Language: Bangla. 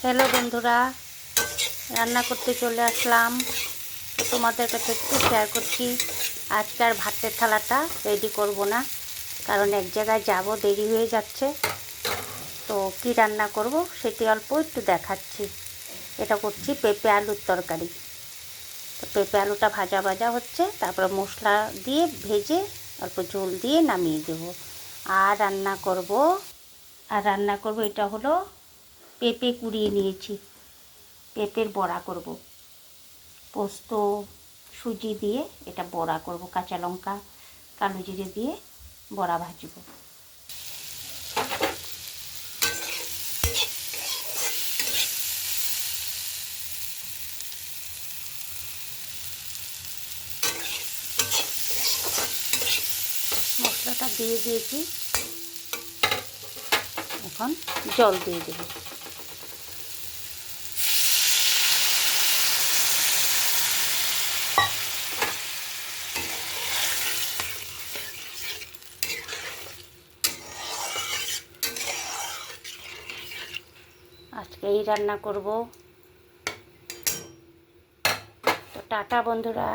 হ্যালো বন্ধুরা, রান্না করতে চলে আসলাম। তোমাদের কাছে একটু শেয়ার করছি। আজকে আর ভাতের থালাটা রেডি করব না, কারণ এক জায়গায় যাব, দেরি হয়ে যাচ্ছে। তো কি রান্না করব সেটি অল্প একটু দেখাচ্ছি। এটা করছি পেঁপে আলুর তরকারি। তো পেঁপে আলুটা ভাজা ভাজা হচ্ছে, তারপর মশলা দিয়ে ভেজে অল্প ঝোল দিয়ে নামিয়ে দেব। আর রান্না করব এটা হলো পেঁপে কুড়িয়ে নিয়েছি, পেঁপের বড়া করব। পোস্ত সুজি দিয়ে এটা বড়া করব, কাঁচা লঙ্কা কালো জিরে দিয়ে বড়া ভাজব। মশলাটা দিয়ে দিয়েছি, এখন জল দিয়ে দেব। আজকে এই রান্না করব। তো টাটা বন্ধুরা।